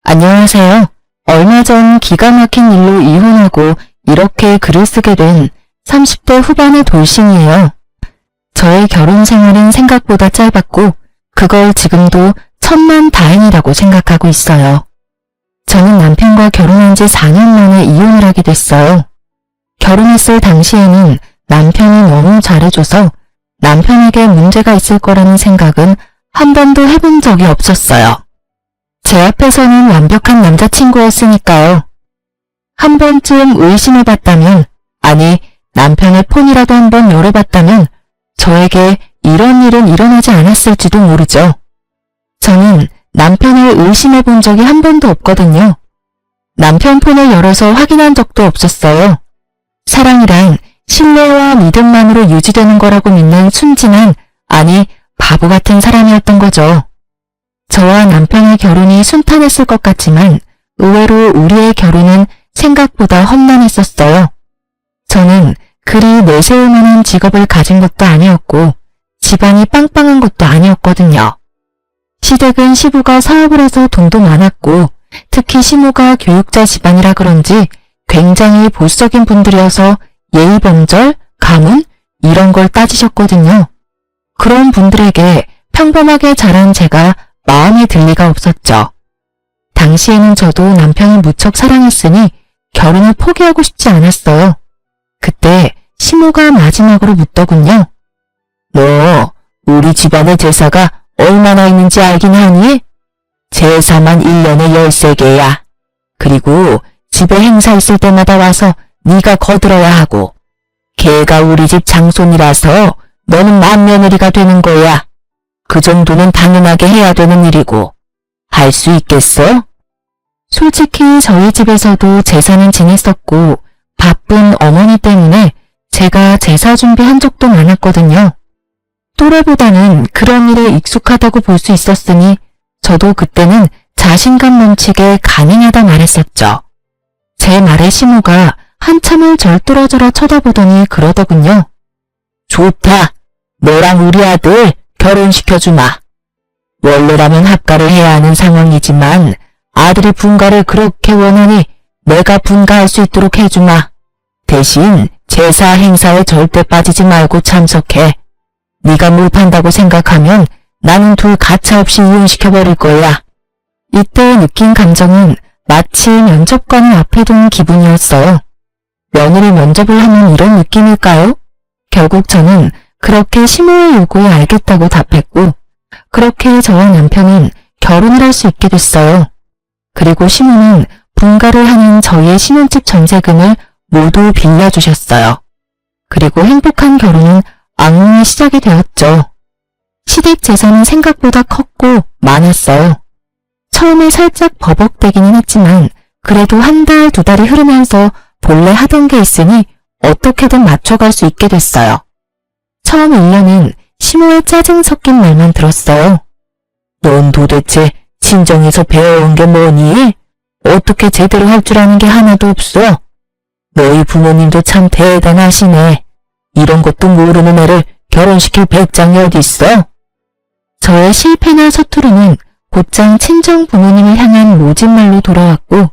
안녕하세요. 얼마 전 기가 막힌 일로 이혼하고 이렇게 글을 쓰게 된 30대 후반의 돌싱이에요. 저의 결혼 생활은 생각보다 짧았고 그걸 지금도 천만다행이라고 생각하고 있어요. 저는 남편과 결혼한 지 4년 만에 이혼을 하게 됐어요. 결혼했을 당시에는 남편이 너무 잘해줘서 남편에게 문제가 있을 거라는 생각은 한 번도 해본 적이 없었어요. 제 앞에서는 완벽한 남자친구였으니까요. 한 번쯤 의심해봤다면, 아니 남편의 폰이라도 한번 열어봤다면 저에게 이런 일은 일어나지 않았을지도 모르죠. 저는 남편을 의심해본 적이 한 번도 없거든요. 남편 폰을 열어서 확인한 적도 없었어요. 사랑이란 신뢰와 믿음만으로 유지되는 거라고 믿는 순진한, 아니 바보 같은 사람이었던 거죠. 저와 남편의 결혼이 순탄했을 것 같지만 의외로 우리의 결혼은 생각보다 험난했었어요. 저는 그리 내세울 만한 직업을 가진 것도 아니었고 집안이 빵빵한 것도 아니었거든요. 시댁은 시부가 사업을 해서 돈도 많았고 특히 시모가 교육자 집안이라 그런지 굉장히 보수적인 분들이어서 예의범절, 가문 이런 걸 따지셨거든요. 그런 분들에게 평범하게 자란 제가 마음에 들 리가 없었죠. 당시에는 저도 남편을 무척 사랑했으니 결혼을 포기하고 싶지 않았어요. 그때 시모가 마지막으로 묻더군요. 너 우리 집안의 제사가 얼마나 있는지 알긴 하니? 제사만 1년에 13개야. 그리고 집에 행사 있을 때마다 와서 네가 거들어야 하고 걔가 우리 집 장손이라서 너는 맏며느리가 되는 거야. 그 정도는 당연하게 해야 되는 일이고 할 수 있겠어? 솔직히 저희 집에서도 제사는 지냈었고 바쁜 어머니 때문에 제가 제사 준비한 적도 많았거든요. 또래보다는 그런 일에 익숙하다고 볼 수 있었으니 저도 그때는 자신감 넘치게 가능하다 말했었죠. 제 말에 시모가 한참을 절 뚫어져라 쳐다보더니 그러더군요. 좋다. 너랑 우리 아들 결혼시켜주마. 원래라면 합가를 해야 하는 상황이지만 아들이 분가를 그렇게 원하니 내가 분가할 수 있도록 해주마. 대신 제사 행사에 절대 빠지지 말고 참석해. 네가 못한다고 생각하면 나는 둘 가차없이 이혼시켜버릴 거야. 이때 느낀 감정은 마치 면접관을 앞에 둔 기분이었어요. 며느리 면접을 하면 이런 느낌일까요? 결국 저는 그렇게 시모의 요구에 알겠다고 답했고 그렇게 저와 남편은 결혼을 할 수 있게 됐어요. 그리고 시모는 분가를 하는 저희의 신혼집 전세금을 모두 빌려주셨어요. 그리고 행복한 결혼은 악몽의 시작이 되었죠. 시댁 재산은 생각보다 컸고 많았어요. 처음에 살짝 버벅대기는 했지만 그래도 한 달, 두 달이 흐르면서 본래 하던 게 있으니 어떻게든 맞춰갈 수 있게 됐어요. 처음 1년은 시모의 짜증 섞인 말만 들었어요. 넌 도대체 친정에서 배워온 게 뭐니? 어떻게 제대로 할 줄 아는 게 하나도 없어? 너희 부모님도 참 대단하시네. 이런 것도 모르는 애를 결혼시킬 배짱이 어딨어? 저의 실패나 서투르는 곧장 친정 부모님을 향한 모진말로 돌아왔고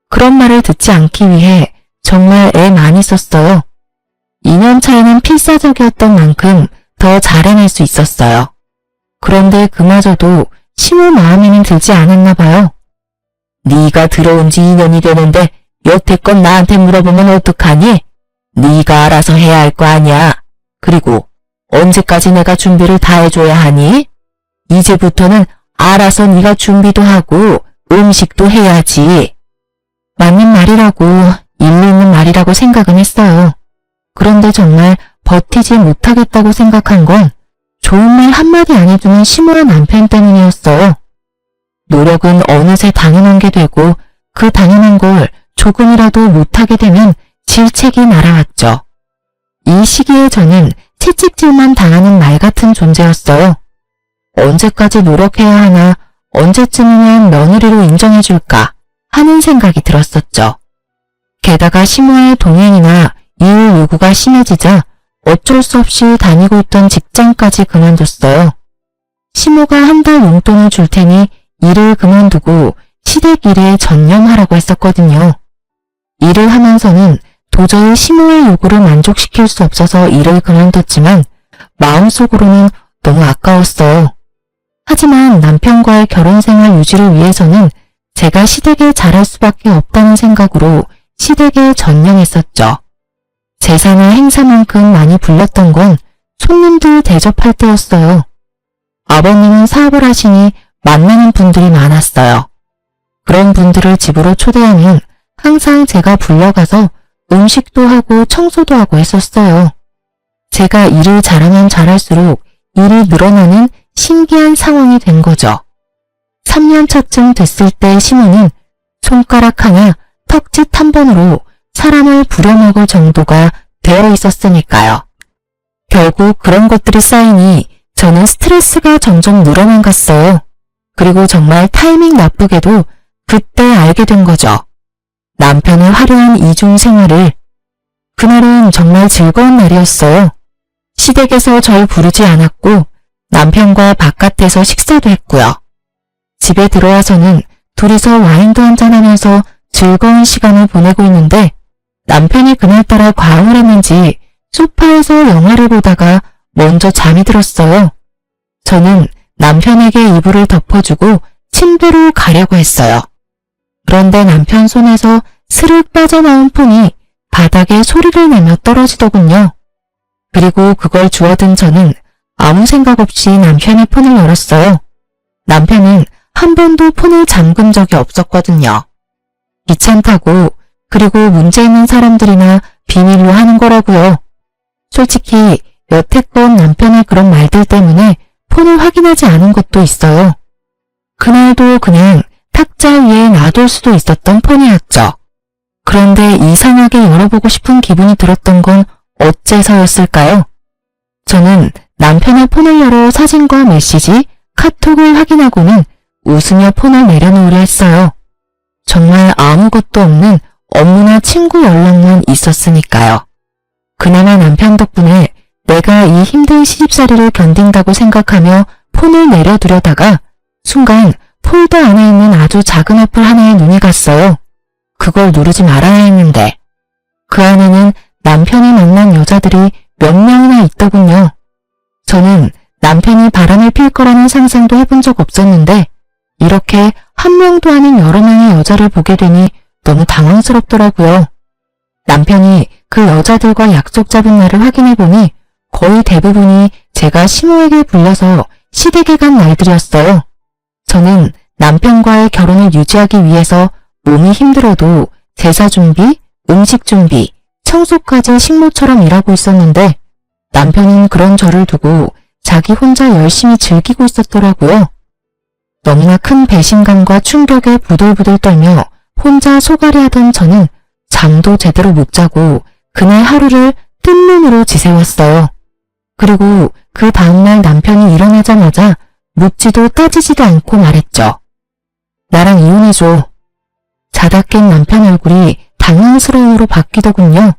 그런 말을 듣지 않기 위해 정말 애 많이 썼어요. 2년 차에는 필사적이었던 만큼 더 잘해낼 수 있었어요. 그런데 그마저도 시모 마음에는 들지 않았나 봐요. 네가 들어온 지 2년이 되는데 여태껏 나한테 물어보면 어떡하니? 네가 알아서 해야 할 거 아니야. 그리고 언제까지 내가 준비를 다 해줘야 하니? 이제부터는 알아서 네가 준비도 하고 음식도 해야지. 맞는 말이라고, 일리 있는 말이라고 생각은 했어요. 그런데 정말 버티지 못하겠다고 생각한 건 좋은 말 한마디 안 해주는 시모의 남편 때문이었어요. 노력은 어느새 당연한 게 되고 그 당연한 걸 조금이라도 못하게 되면 질책이 날아왔죠. 이 시기에 저는 채찍질만 당하는 말 같은 존재였어요. 언제까지 노력해야 하나, 언제쯤이면 며느리로 인정해줄까 하는 생각이 들었었죠. 게다가 시모의 동행이나 이율 요구가 심해지자 어쩔 수 없이 다니고 있던 직장까지 그만뒀어요. 시모가 한 달 용돈을 줄 테니 일을 그만두고 시댁 일에 전념하라고 했었거든요. 일을 하면서는 도저히 시모의 요구를 만족시킬 수 없어서 일을 그만뒀지만 마음속으로는 너무 아까웠어요. 하지만 남편과의 결혼생활 유지를 위해서는 제가 시댁에 잘할 수밖에 없다는 생각으로 시댁에 전념했었죠. 제사나 행사만큼 많이 불렀던 건 손님들 대접할 때였어요. 아버님은 사업을 하시니 만나는 분들이 많았어요. 그런 분들을 집으로 초대하면 항상 제가 불러가서 음식도 하고 청소도 하고 했었어요. 제가 일을 잘하면 잘할수록 일이 늘어나는 신기한 상황이 된 거죠. 3년 차쯤 됐을 때 시모는 손가락 하나 턱짓 한 번으로 사람을 부려먹을 정도가 되어 있었으니까요. 결국 그런 것들이 쌓이니 저는 스트레스가 점점 늘어만 갔어요. 그리고 정말 타이밍 나쁘게도 그때 알게 된 거죠. 남편의 화려한 이중 생활을. 그날은 정말 즐거운 날이었어요. 시댁에서 절 부르지 않았고 남편과 바깥에서 식사도 했고요. 집에 들어와서는 둘이서 와인도 한잔하면서 즐거운 시간을 보내고 있는데 남편이 그날따라 과음을 했는지 소파에서 영화를 보다가 먼저 잠이 들었어요. 저는 남편에게 이불을 덮어주고 침대로 가려고 했어요. 그런데 남편 손에서 스르륵 빠져나온 폰이 바닥에 소리를 내며 떨어지더군요. 그리고 그걸 주워든 저는 아무 생각 없이 남편의 폰을 열었어요. 남편은 한 번도 폰을 잠근 적이 없었거든요. 귀찮다고, 그리고 문제 있는 사람들이나 비밀로 하는 거라고요. 솔직히 여태껏 남편의 그런 말들 때문에 폰을 확인하지 않은 것도 있어요. 그날도 그냥 탁자 위에 놔둘 수도 있었던 폰이었죠. 그런데 이상하게 열어보고 싶은 기분이 들었던 건 어째서였을까요? 저는 남편의 폰을 열어 사진과 메시지, 카톡을 확인하고는 웃으며 폰을 내려놓으려 했어요. 정말 아무것도 없는 업무나 친구 연락만 있었으니까요. 그나마 남편 덕분에 내가 이 힘든 시집살이를 견딘다고 생각하며 폰을 내려두려다가 순간 폴더 안에 있는 아주 작은 애플 하나에 눈이 갔어요. 그걸 누르지 말아야 했는데 그 안에는 남편이 만난 여자들이 몇 명이나 있더군요. 저는 남편이 바람을 필 거라는 상상도 해본 적 없었는데 이렇게 한 명도 아닌 여러 명의 여자를 보게 되니 너무 당황스럽더라고요. 남편이 그 여자들과 약속 잡은 날을 확인해보니 거의 대부분이 제가 시모에게 불려서 시댁에 간 날들이었어요. 저는 남편과의 결혼을 유지하기 위해서 몸이 힘들어도 제사 준비, 음식 준비, 청소까지 식모처럼 일하고 있었는데 남편은 그런 저를 두고 자기 혼자 열심히 즐기고 있었더라고요. 너무나 큰 배신감과 충격에 부들부들 떨며 혼자 소갈이 하던 저는 잠도 제대로 못 자고 그날 하루를 뜬 눈으로 지새웠어요. 그리고 그 다음날 남편이 일어나자마자 묻지도 따지지도 않고 말했죠. 나랑 이혼해줘. 자다 깬 남편 얼굴이 당황스러움으로 바뀌더군요.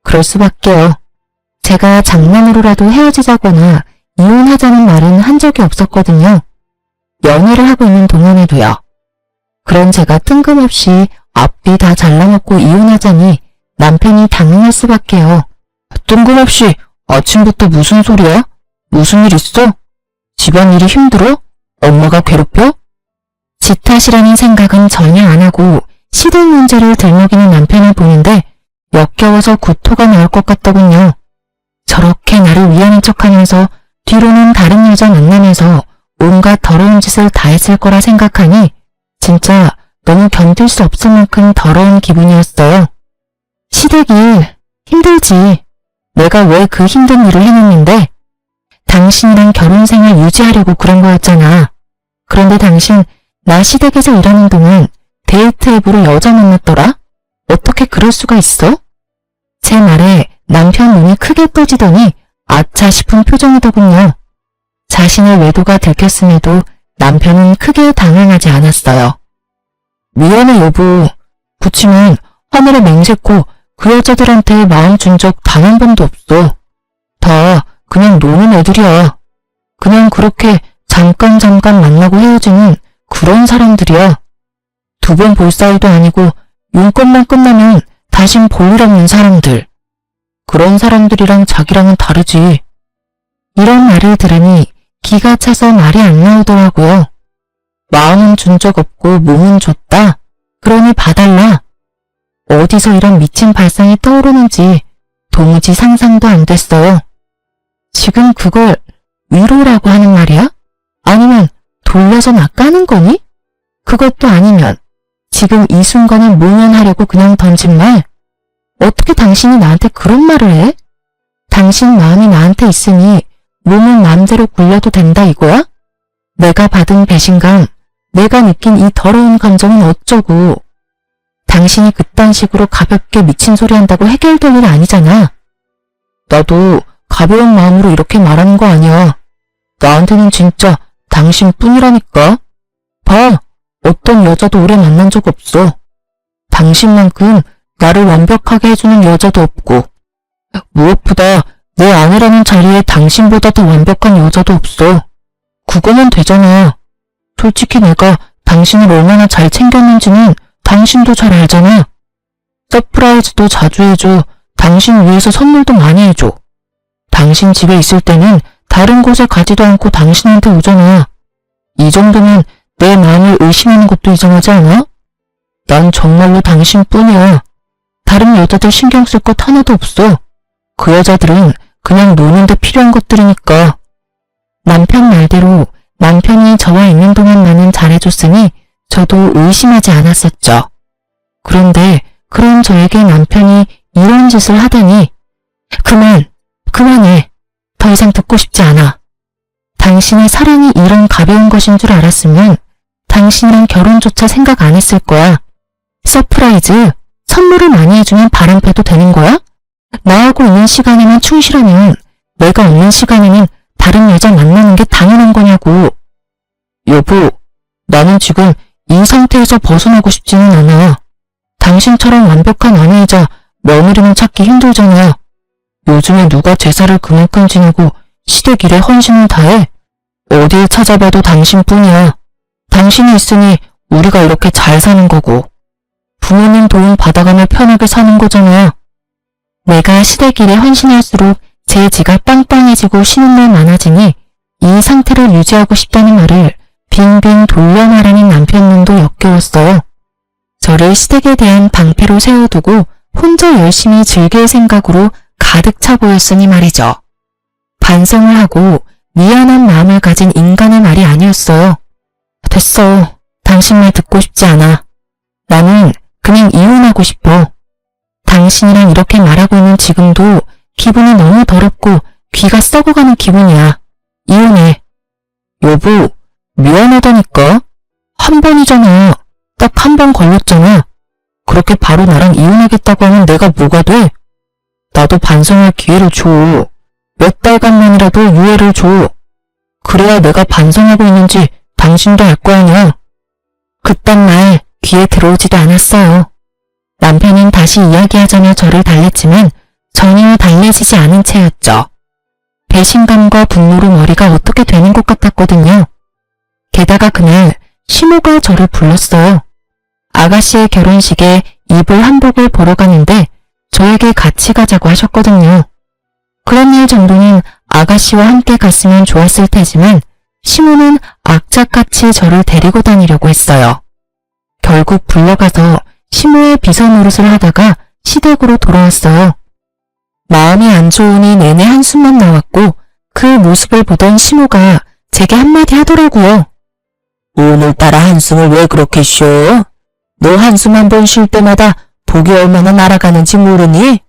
그럴 수밖에요. 제가 장난으로라도 헤어지자거나 이혼하자는 말은 한 적이 없었거든요. 연애를 하고 있는 동안에도요. 그런 제가 뜬금없이 앞뒤 다 잘라먹고 이혼하자니 남편이 당황할 수밖에요. 뜬금없이 아침부터 무슨 소리야? 무슨 일 있어? 집안일이 힘들어? 엄마가 괴롭혀? 지 탓이라는 생각은 전혀 안 하고 시댁 문제를 들먹이는 남편을 보는데 역겨워서 구토가 나올 것 같더군요. 저렇게 나를 위하는 척하면서 뒤로는 다른 여자 만나면서 온갖 더러운 짓을 다 했을 거라 생각하니 진짜 너무 견딜 수 없을 만큼 더러운 기분이었어요. 시댁 일 힘들지. 내가 왜 그 힘든 일을 해냈는데? 당신이랑 결혼생활 유지하려고 그런 거였잖아. 그런데 당신 나 시댁에서 일하는 동안 데이트 앱으로 여자 만났더라? 어떻게 그럴 수가 있어? 제 말에 남편 눈이 크게 떠지더니 아차 싶은 표정이더군요. 자신의 외도가 들켰음에도 남편은 크게 당황하지 않았어요. 미안해 여보. 그치만 하늘에 맹세코 그 여자들한테 마음 준 적 단 한 번도 없어. 다 그냥 노는 애들이야. 그냥 그렇게 잠깐 만나고 헤어지는 그런 사람들이야. 두 번 볼 사이도 아니고 용건만 끝나면 다신 볼 일 없는 사람들. 그런 사람들이랑 자기랑은 다르지. 이런 말을 들으니 기가 차서 말이 안 나오더라고요. 마음은 준 적 없고 몸은 줬다. 그러니 봐달라. 어디서 이런 미친 발상이 떠오르는지 도무지 상상도 안 됐어요. 지금 그걸 위로라고 하는 말이야? 아니면 돌려서 나 까는 거니? 그것도 아니면 지금 이 순간을 모면하려고 그냥 던진 말? 어떻게 당신이 나한테 그런 말을 해? 당신 마음이 나한테 있으니 몸은 마음대로 굴려도 된다 이거야? 내가 받은 배신감, 내가 느낀 이 더러운 감정은 어쩌고. 당신이 그딴 식으로 가볍게 미친 소리 한다고 해결될 일 아니잖아. 나도 가벼운 마음으로 이렇게 말하는 거 아니야. 나한테는 진짜 당신뿐이라니까. 봐, 어떤 여자도 오래 만난 적 없어. 당신만큼 나를 완벽하게 해주는 여자도 없고, 무엇보다 내 아내라는 자리에 당신보다 더 완벽한 여자도 없어. 그거면 되잖아. 솔직히 내가 당신을 얼마나 잘 챙겼는지는 당신도 잘 알잖아. 서프라이즈도 자주 해줘. 당신 위해서 선물도 많이 해줘. 당신 집에 있을 때는 다른 곳에 가지도 않고 당신한테 오잖아. 이 정도면 내 마음을 의심하는 것도 이상하지 않아? 난 정말로 당신뿐이야. 다른 여자들 신경 쓸 것 하나도 없어. 그 여자들은 그냥 노는데 필요한 것들이니까. 남편 말대로 남편이 저와 있는 동안만은 잘해줬으니 저도 의심하지 않았었죠. 그런데 그런 저에게 남편이 이런 짓을 하다니. 그만해. 더 이상 듣고 싶지 않아. 당신의 사랑이 이런 가벼운 것인 줄 알았으면 당신이랑 결혼조차 생각 안 했을 거야. 서프라이즈, 선물을 많이 해주면 바람펴도 되는 거야? 나하고 있는 시간에만 충실하면 내가 없는 시간에는 다른 여자 만나는 게 당연한 거냐고. 여보, 나는 지금 이 상태에서 벗어나고 싶지는 않아. 당신처럼 완벽한 아내이자 며느리는 찾기 힘들잖아. 요즘에 누가 제사를 그만큼 지내고 시댁 일에 헌신을 다해? 어딜 찾아봐도 당신뿐이야. 당신이 있으니 우리가 이렇게 잘 사는 거고. 부모님 도움 받아가며 편하게 사는 거잖아. 내가 시댁 일에 헌신할수록 제 지가 빵빵해지고 쉬는 날 많아지니 이 상태를 유지하고 싶다는 말을 빙빙 돌려 말하는 남편 눈도 역겨웠어요. 저를 시댁에 대한 방패로 세워두고 혼자 열심히 즐길 생각으로 가득 차 보였으니 말이죠. 반성을 하고 미안한 마음을 가진 인간의 말이 아니었어요. 됐어. 당신 말 듣고 싶지 않아. 나는 그냥 이혼하고 싶어. 당신이랑 이렇게 말하고 있는 지금도 기분이 너무 더럽고 귀가 썩어가는 기분이야. 이혼해. 여보, 미안하다니까. 한 번이잖아. 딱 한 번 걸렸잖아. 그렇게 바로 나랑 이혼하겠다고 하면 내가 뭐가 돼? 나도 반성할 기회를 줘. 몇 달간만이라도 유예를 줘. 그래야 내가 반성하고 있는지 당신도 알 거 아니야. 그딴 말 귀에 들어오지도 않았어요. 남편은 다시 이야기하자며 저를 달랬지만 전혀 달래지지 않은 채였죠. 배신감과 분노로 머리가 어떻게 되는 것 같았거든요. 게다가 그날 시모가 저를 불렀어요. 아가씨의 결혼식에 입을 한복을 보러 가는데 저에게 같이 가자고 하셨거든요. 그런 일 정도는 아가씨와 함께 갔으면 좋았을 테지만 시모는 악착같이 저를 데리고 다니려고 했어요. 결국 불러가서 시모의 비서 노릇을 하다가 시댁으로 돌아왔어요. 마음이 안 좋으니 내내 한숨만 나왔고 그 모습을 보던 시모가 제게 한마디 하더라고요. 오늘따라 한숨을 왜 그렇게 쉬어? 너 한숨 한 번 쉴 때마다 복이 얼마나 날아가는지 모르니?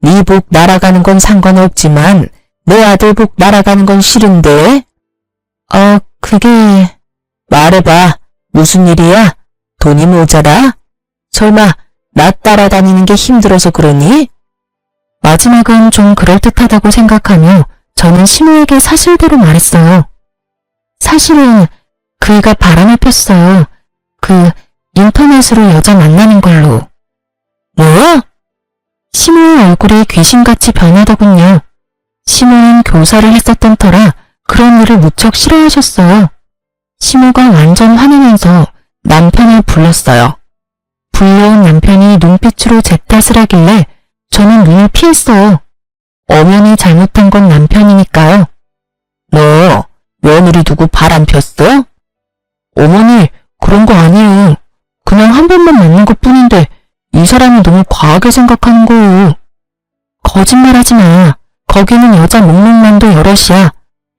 네 복 날아가는 건 상관없지만 내 아들 복 날아가는 건 싫은데? 그게... 말해봐. 무슨 일이야? 돈이 모자라? 설마 나 따라다니는 게 힘들어서 그러니? 마지막은 좀 그럴듯하다고 생각하며 저는 시모에게 사실대로 말했어요. 사실은 그이가 바람을 폈어요. 인터넷으로 여자 만나는 걸로. 뭐? 시모의 얼굴이 귀신같이 변하더군요. 시모는 교사를 했었던 터라 그런 일을 무척 싫어하셨어요. 시모가 완전 화내면서 남편을 불렀어요. 불려온 남편이 눈빛으로 제 탓을 하길래 저는 눈을 피했어요. 엄연히 잘못한 건 남편이니까요. 너 며느리 두고 바람 폈어? 어머니, 그런 거 아니에요. 그냥 한 번만 만난 것 뿐인데 이 사람이 너무 과하게 생각하는 거예요. 거짓말하지 마. 거기는 여자 목록만도 여럿이야.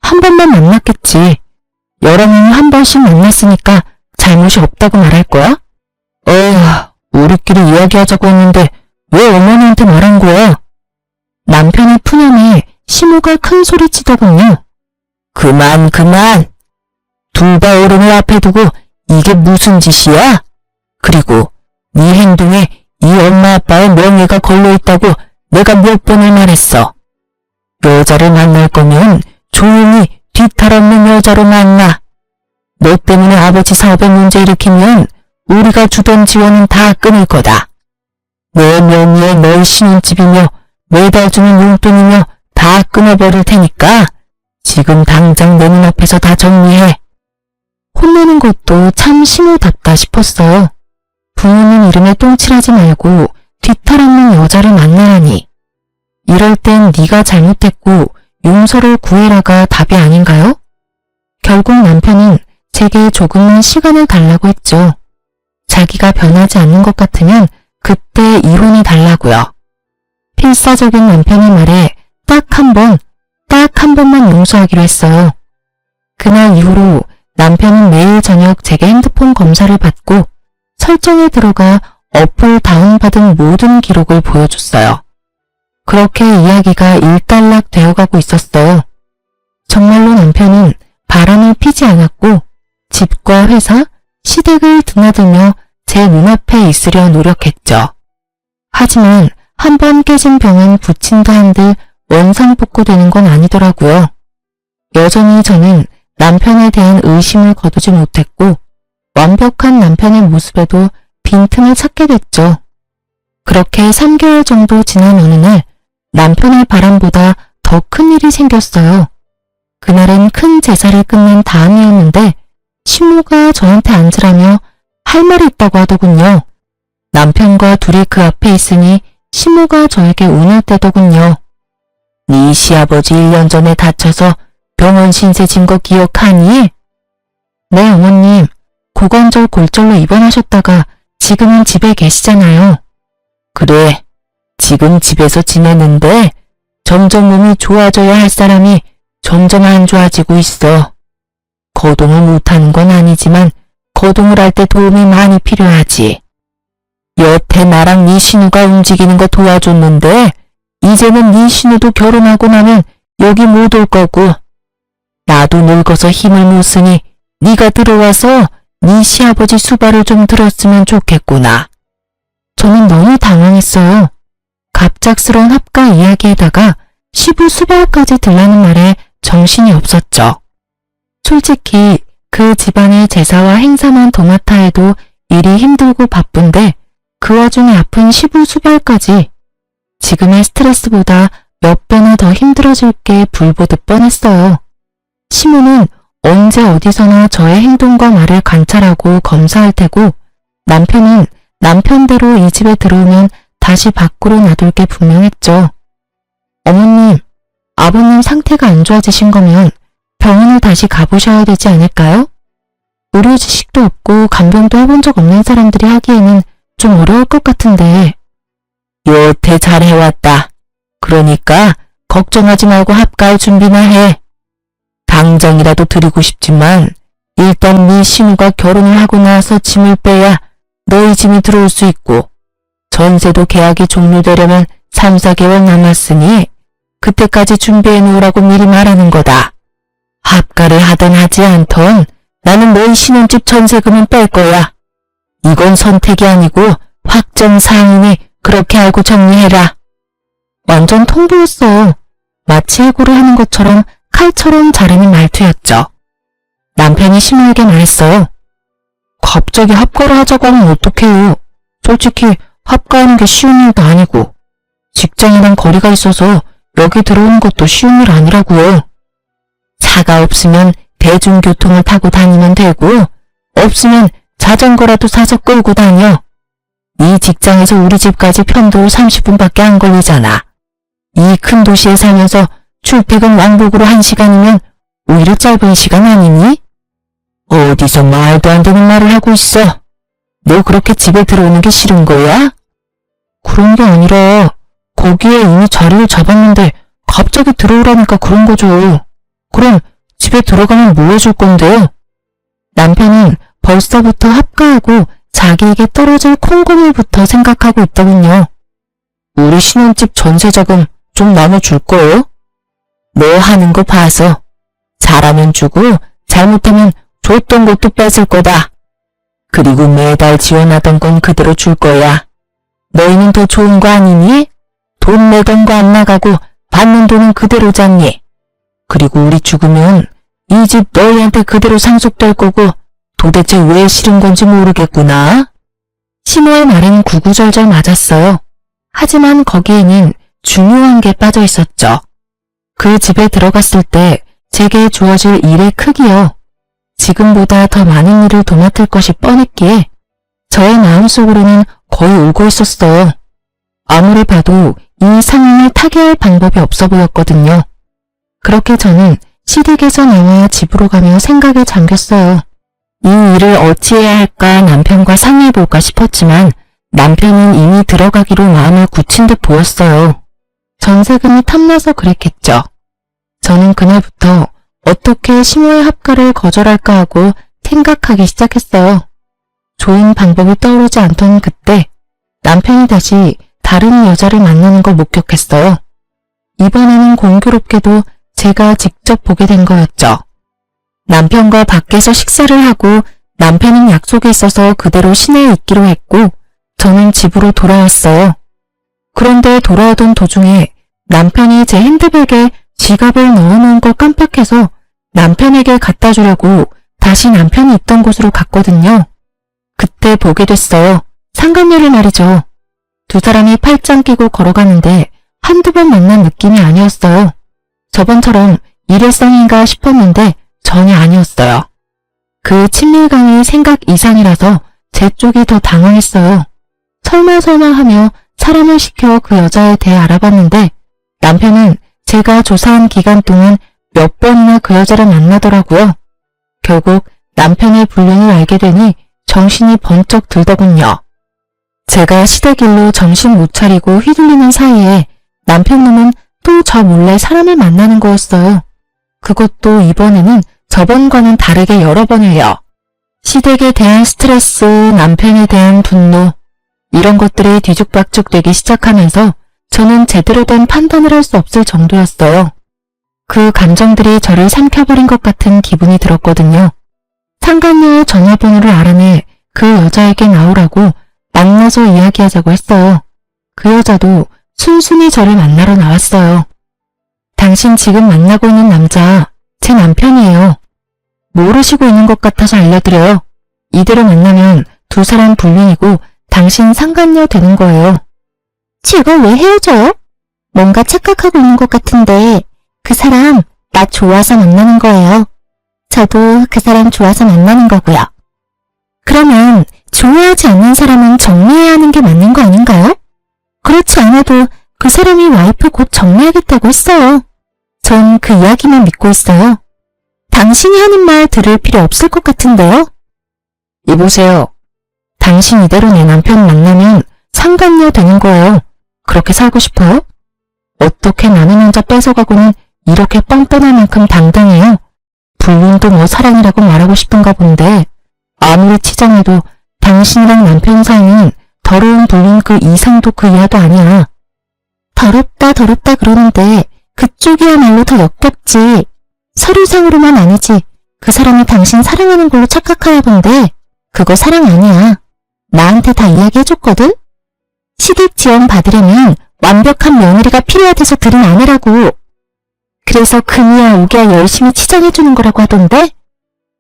한 번만 만났겠지. 여러 명이 한 번씩 만났으니까 잘못이 없다고 말할 거야? 우리끼리 이야기하자고 했는데 왜 어머니한테 말한 거야? 남편의 푸념에 시모가 큰 소리 치더군요. 그만. 둘다 어른을 앞에 두고 이게 무슨 짓이야? 그리고 네 행동에 이 엄마 아빠의 명예가 걸려있다고 내가 몇 번을 말했어. 여자를 만날 거면 조용히 뒤탈 없는 여자로 만나. 너 때문에 아버지 사업에 문제 일으키면 우리가 주던 지원은 다 끊을 거다. 내 명의에 너희 신혼집이며 매달 주는 용돈이며 다 끊어버릴 테니까 지금 당장 내 눈앞에서 다 정리해. 혼내는 것도 참 심오답다 싶었어요. 부모님 이름에 똥칠하지 말고 뒤탈 없는 여자를 만나라니. 이럴 땐 네가 잘못했고 용서를 구해라가 답이 아닌가요? 결국 남편은 제게 조금만 시간을 달라고 했죠. 자기가 변하지 않는 것 같으면 그때 이혼이 달라고요. 필사적인 남편의 말에 딱 한 번만 용서하기로 했어요. 그날 이후로 남편은 매일 저녁 제게 핸드폰 검사를 받고 설정에 들어가 어플 다운받은 모든 기록을 보여줬어요. 그렇게 이야기가 일단락 되어가고 있었어요. 정말로 남편은 바람을 피지 않았고 집과 회사, 시댁을 드나들며 제 눈앞에 있으려 노력했죠. 하지만 한 번 깨진 병은 붙인다 한들 원상복구되는 건 아니더라고요. 여전히 저는 남편에 대한 의심을 거두지 못했고 완벽한 남편의 모습에도 빈틈을 찾게 됐죠. 그렇게 3개월 정도 지난 어느 날 남편의 바람보다 더 큰 일이 생겼어요. 그날은 큰 제사를 끝낸 다음이었는데 시모가 저한테 앉으라며 할 말이 있다고 하더군요. 남편과 둘이 그 앞에 있으니 시모가 저에게 운을 떼더군요. 네 시아버지 1년 전에 다쳐서 병원 신세 진 거 기억하니? 네, 어머님. 고관절 골절로 입원하셨다가 지금은 집에 계시잖아요. 그래, 지금 집에서 지내는데 점점 몸이 좋아져야 할 사람이 점점 안 좋아지고 있어. 거동을 못하는 건 아니지만 거동을 할 때 도움이 많이 필요하지. 여태 나랑 네 신우가 움직이는 거 도와줬는데 이제는 네 신우도 결혼하고 나면 여기 못 올 거고 나도 늙어서 힘을 못 쓰니 네가 들어와서 네 시아버지 수발을 좀 들었으면 좋겠구나. 저는 너무 당황했어요. 갑작스러운 합가 이야기에다가 시부 수발까지 들라는 말에 정신이 없었죠. 솔직히 그 집안의 제사와 행사만 도맡아 해도 일이 힘들고 바쁜데 그 와중에 아픈 시부 수발까지 지금의 스트레스보다 몇 배나 더 힘들어질 게 불보듯 뻔했어요. 시모는 언제 어디서나 저의 행동과 말을 관찰하고 검사할 테고 남편은 남편대로 이 집에 들어오면 다시 밖으로 놔둘 게 분명했죠. 어머님, 아버님 상태가 안 좋아지신 거면 병원을 다시 가보셔야 되지 않을까요? 의료 지식도 없고 간병도 해본 적 없는 사람들이 하기에는 좀 어려울 것 같은데. 여태 잘 해왔다. 그러니까 걱정하지 말고 합가할 준비나 해. 당장이라도 드리고 싶지만 일단 네 신우가 결혼을 하고 나서 짐을 빼야 너희 짐이 들어올 수 있고 전세도 계약이 종료되려면 3, 4개월 남았으니 그때까지 준비해 놓으라고 미리 말하는 거다. 합가를 하든 하지 않던 나는 너희 신혼집 전세금은 뺄 거야. 이건 선택이 아니고 확정사항이니 그렇게 알고 정리해라. 완전 통보였어. 마치 해고를 하는 것처럼 칼처럼 자르는 말투였죠. 남편이 심하게 말했어요. 갑자기 합가를 하자고 하면 어떡해요. 솔직히 합가하는 게 쉬운 일도 아니고 직장이랑 거리가 있어서 여기 들어오는 것도 쉬운 일 아니라고요. 차가 없으면 대중교통을 타고 다니면 되고 없으면 자전거라도 사서 끌고 다녀. 이 직장에서 우리 집까지 편도 30분밖에 안 걸리잖아. 이 큰 도시에 살면서 출퇴근 왕복으로 1시간이면 오히려 짧은 시간 아니니? 어디서 말도 안 되는 말을 하고 있어. 너 그렇게 집에 들어오는 게 싫은 거야? 그런 게 아니라 거기에 이미 자리를 잡았는데 갑자기 들어오라니까 그런 거죠. 그럼 집에 들어가면 뭐 해줄 건데요? 남편은 벌써부터 합가하고 자기에게 떨어질 콩고물부터 생각하고 있더군요. 우리 신혼집 전세자금 좀 나눠줄 거예요? 너 하는 거 봐서 잘하면 주고 잘못하면 줬던 것도 뺏을 거다. 그리고 매달 지원하던 건 그대로 줄 거야. 너희는 더 좋은 거 아니니? 돈 내던 거 안 나가고 받는 돈은 그대로 잡니? 그리고 우리 죽으면 이 집 너희한테 그대로 상속될 거고 도대체 왜 싫은 건지 모르겠구나. 시모의 말은 구구절절 맞았어요. 하지만 거기에는 중요한 게 빠져 있었죠. 그 집에 들어갔을 때 제게 주어질 일의 크기요. 지금보다 더 많은 일을 도맡을 것이 뻔했기에 저의 마음속으로는 거의 울고 있었어요. 아무리 봐도 이 상황을 타개할 방법이 없어 보였거든요. 그렇게 저는 시댁에서 나와 집으로 가며 생각에 잠겼어요. 이 일을 어찌해야 할까 남편과 상의해볼까 싶었지만 남편은 이미 들어가기로 마음을 굳힌 듯 보였어요. 전세금이 탐나서 그랬겠죠. 저는 그날부터 어떻게 시모의 합가를 거절할까 하고 생각하기 시작했어요. 좋은 방법이 떠오르지 않던 그때 남편이 다시 다른 여자를 만나는 걸 목격했어요. 이번에는 공교롭게도 제가 직접 보게 된 거였죠. 남편과 밖에서 식사를 하고 남편은 약속이 있어서 그대로 시내에 있기로 했고 저는 집으로 돌아왔어요. 그런데 돌아오던 도중에 남편이 제 핸드백에 지갑을 넣어놓은 걸 깜빡해서 남편에게 갖다 주려고 다시 남편이 있던 곳으로 갔거든요. 그때 보게 됐어요. 상간녀를 말이죠. 두 사람이 팔짱 끼고 걸어가는데 한두 번 만난 느낌이 아니었어요. 저번처럼 일회성인가 싶었는데 전혀 아니었어요. 그 친밀감이 생각 이상이라서 제 쪽이 더 당황했어요. 설마 하며 사람을 시켜 그 여자에 대해 알아봤는데 남편은 제가 조사한 기간 동안 몇 번이나 그 여자를 만나더라고요. 결국 남편의 불륜을 알게 되니 정신이 번쩍 들더군요. 제가 시댁일로 정신 못 차리고 휘둘리는 사이에 남편 놈은 또 저 몰래 사람을 만나는 거였어요. 그것도 이번에는 저번과는 다르게 여러 번을요. 시댁에 대한 스트레스, 남편에 대한 분노, 이런 것들이 뒤죽박죽 되기 시작하면서 저는 제대로 된 판단을 할 수 없을 정도였어요. 그 감정들이 저를 삼켜버린 것 같은 기분이 들었거든요. 상간녀의 전화번호를 알아내 그 여자에게 나오라고 만나서 이야기하자고 했어요. 그 여자도 순순히 저를 만나러 나왔어요. 당신 지금 만나고 있는 남자 제 남편이에요. 모르시고 있는 것 같아서 알려드려요. 이대로 만나면 두 사람 불륜이고 당신 상간녀 되는 거예요. 제가 왜 헤어져요? 뭔가 착각하고 있는 것 같은데 그 사람 나 좋아서 만나는 거예요. 저도 그 사람 좋아서 만나는 거고요. 그러면 좋아하지 않는 사람은 정리해야 하는 게 맞는 거 아닌가요? 그렇지 않아도 그 사람이 와이프 곧 정리하겠다고 했어요. 전 그 이야기만 믿고 있어요. 당신이 하는 말 들을 필요 없을 것 같은데요? 이보세요. 당신 이대로 내 남편 만나면 상간녀 되는 거예요. 그렇게 살고 싶어요? 어떻게 남의 남자 뺏어가고는 이렇게 뻔뻔할 만큼 당당해요? 불륜도 뭐 사랑이라고 말하고 싶은가 본데 아무리 치장해도 당신이랑 남편 사이는 더러운 불륜 그 이상도 그 이하도 아니야. 더럽다 그러는데 그쪽이야말로 더 역겹지. 서류상으로만 아니지. 그 사람이 당신 사랑하는 걸로 착각하나 본데 그거 사랑 아니야. 나한테 다 이야기해줬거든? 시댁 지원 받으려면 완벽한 며느리가 필요하대서 들은 아내라고. 그래서 금이야 오기야 열심히 치장해주는 거라고 하던데?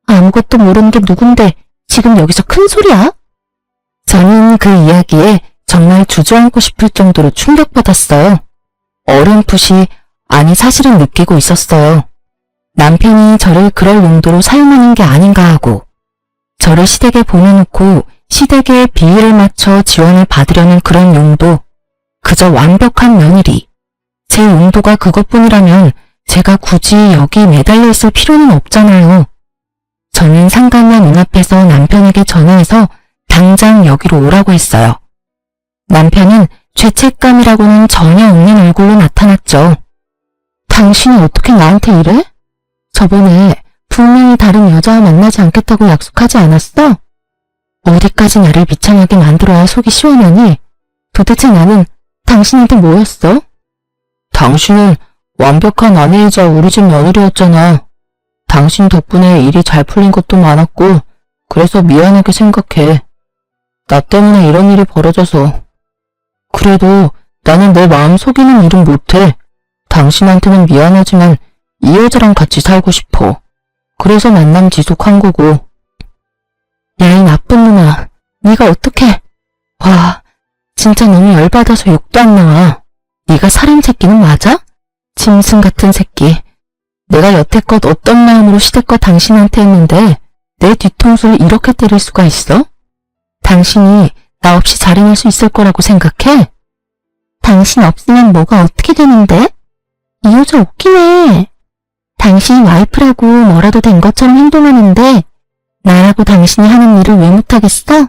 아무것도 모르는 게 누군데 지금 여기서 큰 소리야? 저는 그 이야기에 정말 주저앉고 싶을 정도로 충격받았어요. 어렴풋이 아니 사실은 느끼고 있었어요. 남편이 저를 그럴 용도로 사용하는 게 아닌가 하고 저를 시댁에 보내놓고 시댁에 비위를 맞춰 지원을 받으려는 그런 용도, 그저 완벽한 며느리. 제 용도가 그것뿐이라면 제가 굳이 여기 매달려 있을 필요는 없잖아요. 저는 상간녀 눈앞에서 남편에게 전화해서 당장 여기로 오라고 했어요. 남편은 죄책감이라고는 전혀 없는 얼굴로 나타났죠. 당신이 어떻게 나한테 이래? 저번에 분명히 다른 여자와 만나지 않겠다고 약속하지 않았어? 어디까지 나를 비참하게 만들어야 속이 시원하니? 도대체 나는 당신한테 뭐였어? 당신은 완벽한 아내이자 우리 집 며느리였잖아. 당신 덕분에 일이 잘 풀린 것도 많았고 그래서 미안하게 생각해. 나 때문에 이런 일이 벌어져서. 그래도 나는 내 마음 속이는 일은 못해. 당신한테는 미안하지만 이 여자랑 같이 살고 싶어. 그래서 만남 지속한 거고. 야, 이 나쁜 놈아. 네가 어떻게. 와, 진짜 너무 열받아서 욕도 안 나와. 네가 사람 새끼는 맞아? 짐승 같은 새끼. 내가 여태껏 어떤 마음으로 시댁과 당신한테 했는데 내 뒤통수를 이렇게 때릴 수가 있어? 당신이 나 없이 잘해낼 수 있을 거라고 생각해? 당신 없으면 뭐가 어떻게 되는데? 이 여자 웃기네. 당신이 와이프라고 뭐라도 된 것처럼 행동하는데 나라고 당신이 하는 일을 왜 못하겠어?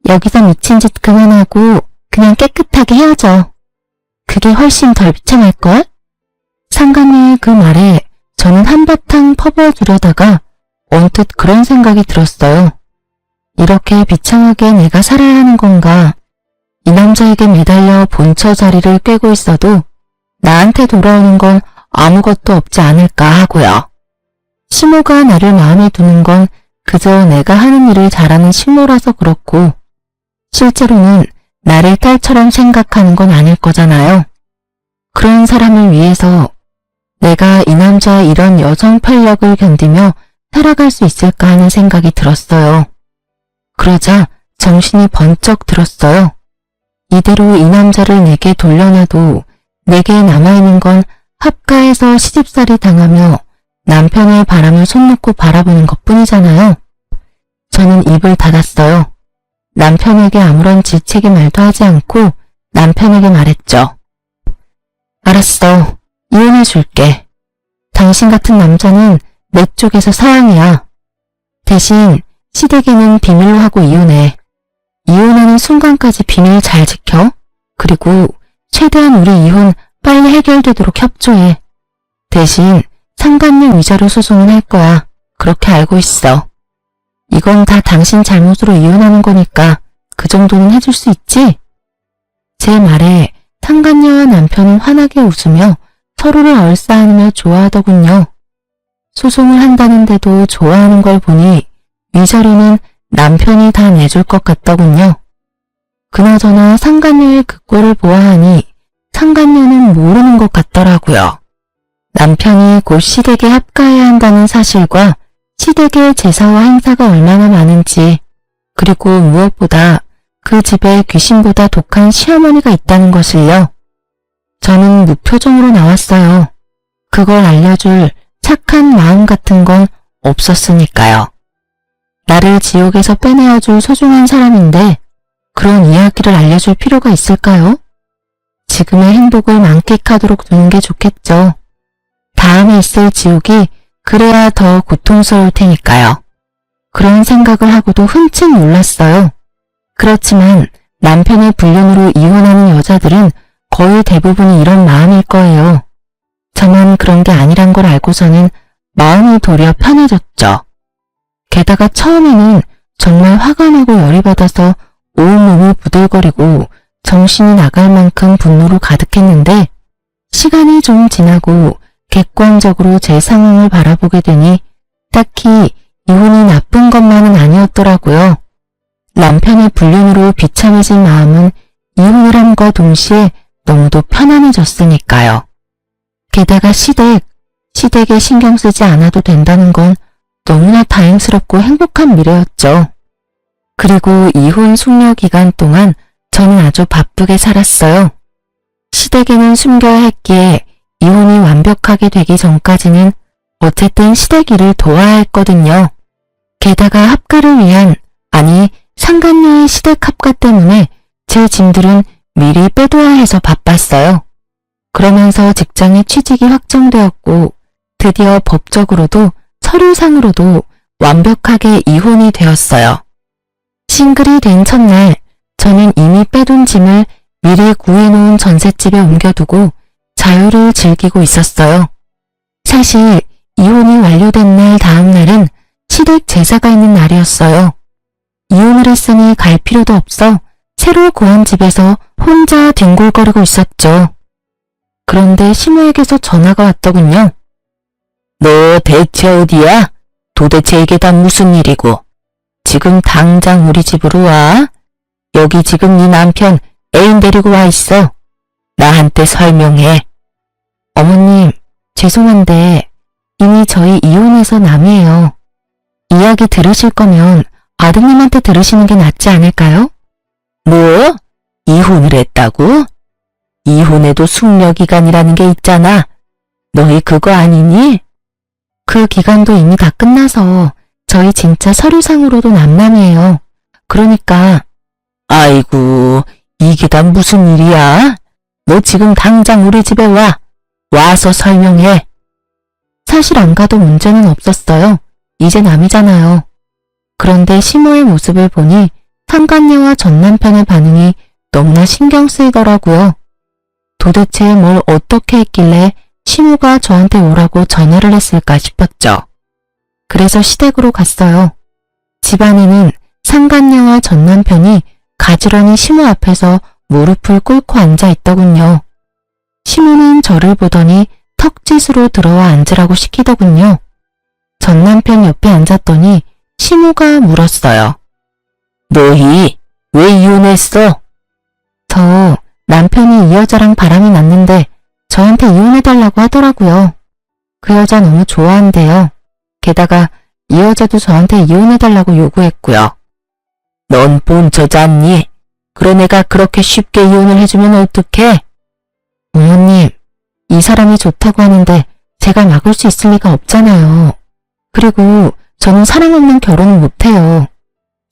여기서 미친 짓 그만하고 그냥 깨끗하게 헤어져. 그게 훨씬 덜 비참할걸? 상간녀의 그 말에 저는 한바탕 퍼부어주려다가 언뜻 그런 생각이 들었어요. 이렇게 비참하게 내가 살아야 하는 건가? 이 남자에게 매달려 본처 자리를 꿰고 있어도 나한테 돌아오는 건 아무것도 없지 않을까 하고요. 시모가 나를 마음에 두는 건 그저 내가 하는 일을 잘하는 시모라서 그렇고 실제로는 나를 딸처럼 생각하는 건 아닐 거잖아요. 그런 사람을 위해서 내가 이 남자의 이런 여성 편력을 견디며 살아갈 수 있을까 하는 생각이 들었어요. 그러자 정신이 번쩍 들었어요. 이대로 이 남자를 내게 돌려놔도 내게 남아있는 건 합가에서 시집살이 당하며 남편의 바람을 손 놓고 바라보는 것뿐이잖아요. 저는 입을 닫았어요. 남편에게 아무런 질책의 말도 하지 않고 남편에게 말했죠. 알았어. 이혼해줄게. 당신 같은 남자는 내 쪽에서 사양이야. 대신 시댁에는 비밀로 하고 이혼해. 이혼하는 순간까지 비밀 잘 지켜. 그리고 최대한 우리 이혼 빨리 해결되도록 협조해. 대신 상간녀 위자료 소송은 할 거야. 그렇게 알고 있어. 이건 다 당신 잘못으로 이혼하는 거니까 그 정도는 해줄 수 있지? 제 말에 상간녀와 남편은 환하게 웃으며 서로를 얼싸안으며 좋아하더군요. 소송을 한다는데도 좋아하는 걸 보니 위자료는 남편이 다 내줄 것 같더군요. 그나저나 상간녀의 그 꼴을 보아하니 상간녀는 모르는 것 같더라고요. 남편이 곧 시댁에 합가해야 한다는 사실과 시댁의 제사와 행사가 얼마나 많은지, 그리고 무엇보다 그 집에 귀신보다 독한 시어머니가 있다는 것을요. 저는 무표정으로 나왔어요. 그걸 알려줄 착한 마음 같은 건 없었으니까요. 나를 지옥에서 빼내어줄 소중한 사람인데 그런 이야기를 알려줄 필요가 있을까요? 지금의 행복을 만끽하도록 두는 게 좋겠죠. 다음에 있을 지옥이 그래야 더 고통스러울 테니까요. 그런 생각을 하고도 흠칫 놀랐어요. 그렇지만 남편의 불륜으로 이혼하는 여자들은 거의 대부분이 이런 마음일 거예요. 저만 그런 게 아니란 걸 알고서는 마음이 도리어 편해졌죠. 게다가 처음에는 정말 화가 나고 열이 받아서 온몸이 부들거리고 정신이 나갈 만큼 분노로 가득했는데 시간이 좀 지나고 객관적으로 제 상황을 바라보게 되니 딱히 이혼이 나쁜 것만은 아니었더라고요. 남편의 불륜으로 비참해진 마음은 이혼을 함과 동시에 너무도 편안해졌으니까요. 게다가 시댁에 신경 쓰지 않아도 된다는 건 너무나 다행스럽고 행복한 미래였죠. 그리고 이혼 숙려 기간 동안 저는 아주 바쁘게 살았어요. 시댁에는 숨겨야 했기에 이혼이 완벽하게 되기 전까지는 어쨌든 시댁 일을 도와야 했거든요. 게다가 합가를 위한, 아니 상간녀의 시댁 합가 때문에 제 짐들은 미리 빼둬야 해서 바빴어요. 그러면서 직장에 취직이 확정되었고 드디어 법적으로도 서류상으로도 완벽하게 이혼이 되었어요. 싱글이 된 첫날 저는 이미 빼둔 짐을 미리 구해놓은 전셋집에 옮겨두고 자유를 즐기고 있었어요. 사실 이혼이 완료된 날 다음 날은 시댁 제사가 있는 날이었어요. 이혼을 했으니 갈 필요도 없어 새로 구한 집에서 혼자 뒹굴거리고 있었죠. 그런데 시모에게서 전화가 왔더군요. 너 대체 어디야? 도대체 이게 다 무슨 일이고? 지금 당장 우리 집으로 와. 여기 지금 네 남편 애인 데리고 와 있어. 나한테 설명해. 어머님, 죄송한데 이미 저희 이혼해서 남이에요. 이야기 들으실 거면 아드님한테 들으시는 게 낫지 않을까요? 뭐? 이혼을 했다고? 이혼에도 숙려기간이라는 게 있잖아. 너희 그거 아니니? 그 기간도 이미 다 끝나서 저희 진짜 서류상으로도 남남이에요. 그러니까. 아이고, 이게 다 무슨 일이야? 너 지금 당장 우리 집에 와. 와서 설명해. 사실 안 가도 문제는 없었어요. 이제 남이잖아요. 그런데 시모의 모습을 보니 상간녀와 전남편의 반응이 너무나 신경 쓰이더라고요. 도대체 뭘 어떻게 했길래 시모가 저한테 오라고 전화를 했을까 싶었죠. 그래서 시댁으로 갔어요. 집안에는 상간녀와 전남편이 가지런히 시모 앞에서 무릎을 꿇고 앉아 있더군요. 시모는 저를 보더니 턱짓으로 들어와 앉으라고 시키더군요. 전남편 옆에 앉았더니 시모가 물었어요. 너희 왜 이혼했어? 저 남편이 이 여자랑 바람이 났는데 저한테 이혼해달라고 하더라고요. 그 여자 너무 좋아한대요. 게다가 이 여자도 저한테 이혼해달라고 요구했고요. 넌 본처잖니? 그런 애가 그렇게 쉽게 이혼을 해주면 어떡해? 어머님, 이 사람이 좋다고 하는데 제가 막을 수 있을 리가 없잖아요. 그리고 저는 사랑 없는 결혼을 못해요.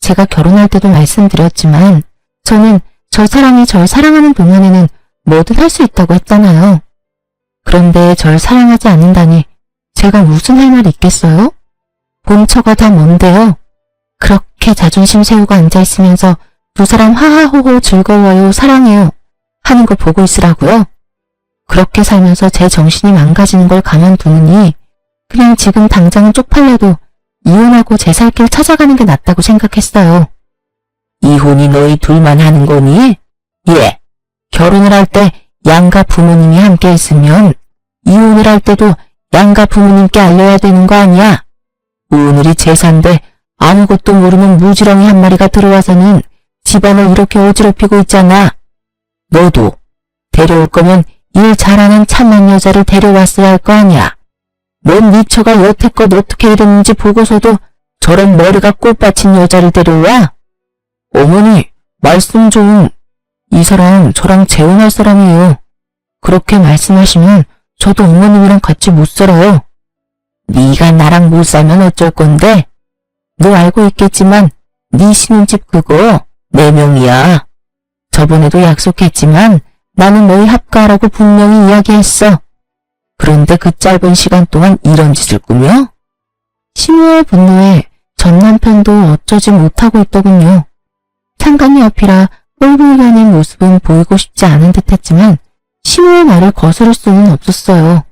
제가 결혼할 때도 말씀드렸지만 저는 저 사람이 절 사랑하는 동안에는 뭐든 할 수 있다고 했잖아요. 그런데 절 사랑하지 않는다니 제가 무슨 할 말이 있겠어요? 본처가 다 뭔데요? 그렇게 자존심 세우고 앉아있으면서 두 사람 하하호호 즐거워요, 사랑해요 하는 거 보고 있으라고요? 그렇게 살면서 제 정신이 망가지는 걸 가만두느니 그냥 지금 당장 쪽팔려도 이혼하고 제 살 길 찾아가는 게 낫다고 생각했어요. 이혼이 너희 둘만 하는 거니? 예. 결혼을 할 때 양가 부모님이 함께 있으면 이혼을 할 때도 양가 부모님께 알려야 되는 거 아니야? 오늘이 제사인데 아무것도 모르는 무지렁이 한 마리가 들어와서는 집안을 이렇게 어지럽히고 있잖아. 너도 데려올 거면 일 잘하는 참한 여자를 데려왔어야 할 거 아니야. 넌 미처가 여태껏 어떻게 이랬는지 보고서도 저런 머리가 꽃받친 여자를 데려와? 어머니, 말씀 좀. 이 사람 저랑 재혼할 사람이에요. 그렇게 말씀하시면 저도 어머님이랑 같이 못 살아요. 네가 나랑 못 살면 어쩔 건데? 너 알고 있겠지만 네 신혼집 그거 내 명이야. 저번에도 약속했지만 나는 너희 합가하라고 분명히 이야기했어. 그런데 그 짧은 시간 동안 이런 짓을 꾸며? 시모의 분노에 전 남편도 어쩌지 못하고 있더군요. 상간녀 앞이라 꼴불견인 모습은 보이고 싶지 않은 듯 했지만 시모의 말을 거스를 수는 없었어요.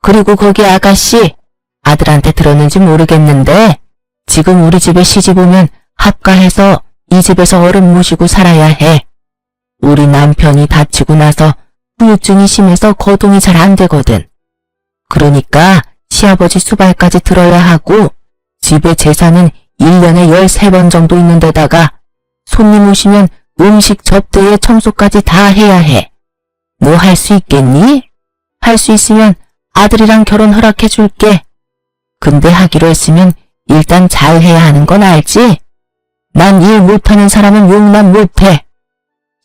그리고 거기 아가씨, 아들한테 들었는지 모르겠는데 지금 우리 집에 시집 오면 합가해서 이 집에서 어른 모시고 살아야 해. 우리 남편이 다치고 나서 후유증이 심해서 거동이 잘 안 되거든. 그러니까 시아버지 수발까지 들어야 하고 집에 제사는 1년에 13번 정도 있는 데다가 손님 오시면 음식 접대에 청소까지 다 해야 해. 너 할 수 있겠니? 할 수 있으면 아들이랑 결혼 허락해 줄게. 근데 하기로 했으면 일단 잘 해야 하는 건 알지? 난 일 못하는 사람은 용납 못해.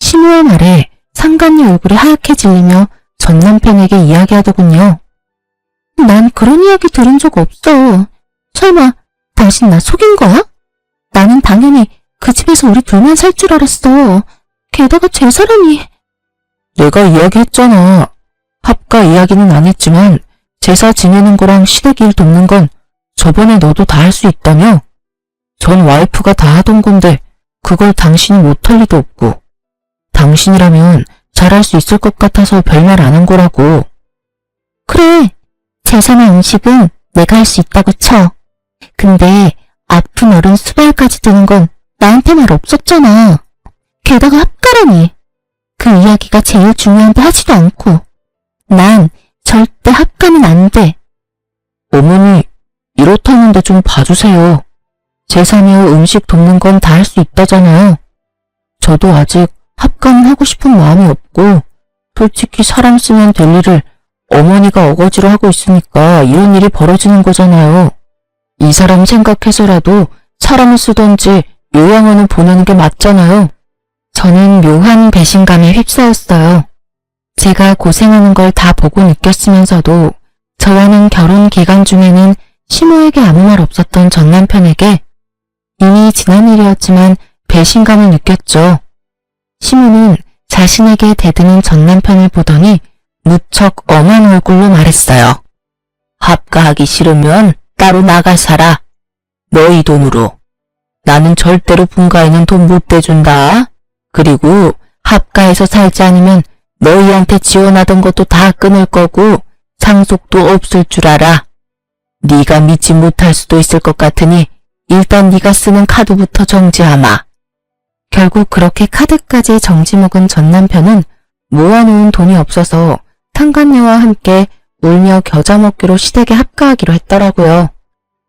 시모의 말에 상간녀 얼굴이 하얗게 질리며 전 남편에게 이야기하더군요. 난 그런 이야기 들은 적 없어. 설마 당신 나 속인 거야? 나는 당연히 그 집에서 우리 둘만 살 줄 알았어. 게다가 제사라니. 내가 이야기했잖아. 합가 이야기는 안 했지만 제사 지내는 거랑 시댁 일 돕는 건 저번에 너도 다 할 수 있다며? 전 와이프가 다 하던 건데 그걸 당신이 못할 리도 없고, 당신이라면 잘할 수 있을 것 같아서 별말 안 한 거라고. 그래, 제사나 음식은 내가 할 수 있다고 쳐. 근데 아픈 어른 수발까지 드는 건 나한테 말 없었잖아. 게다가 합가라니. 그 이야기가 제일 중요한데 하지도 않고. 난 절대 합가는 안 돼. 어머니, 이렇다는데 좀 봐주세요. 제사며 음식 돕는 건 다 할 수 있다잖아요. 저도 아직 합가는 하고 싶은 마음이 없고, 솔직히 사람 쓰면 될 일을 어머니가 어거지로 하고 있으니까 이런 일이 벌어지는 거잖아요. 이 사람 생각해서라도 사람을 쓰던지 요양원을 보내는 게 맞잖아요. 저는 묘한 배신감에 휩싸였어요. 제가 고생하는 걸 다 보고 느꼈으면서도 저와는 결혼 기간 중에는 시모에게 아무 말 없었던 전 남편에게 이미 지난 일이었지만 배신감을 느꼈죠. 시모는 자신에게 대드는 전 남편을 보더니 무척 엄한 얼굴로 말했어요. 합가하기 싫으면 따로 나가 살아. 너희 돈으로. 나는 절대로 분가에는 돈 못 대준다. 그리고 합가해서 살지 않으면 너희한테 지원하던 것도 다 끊을 거고 상속도 없을 줄 알아. 네가 믿지 못할 수도 있을 것 같으니 일단 네가 쓰는 카드부터 정지하마. 결국 그렇게 카드까지 정지 먹은 전 남편은 모아놓은 돈이 없어서 상간녀와 함께 울며 겨자 먹기로 시댁에 합가하기로 했더라고요.